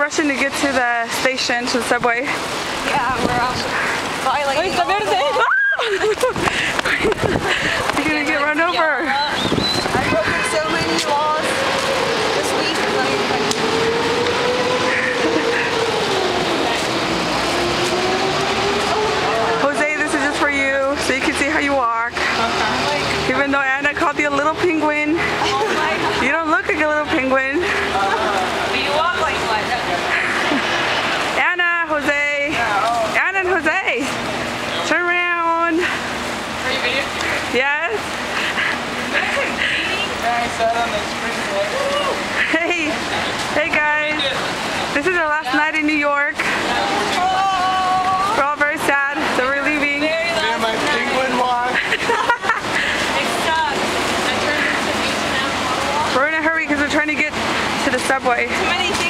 rushing to get to the station, to the subway. Yeah, we're violating all the laws. You're gonna get run over. I've broken so many laws this week. Jose, this is just for you, so you can see how you walk. Even though Anna called you a little penguin, you don't look like a little penguin. Do you walk like what? Anna, Jose. Anna and Jose. Turn around. Are you video? Yes. Hey. Hey guys. This is our last night in New York. We're all very sad that we're leaving. Yeah, my penguin walk. We're in a hurry because we're trying to get to the subway. Too many things.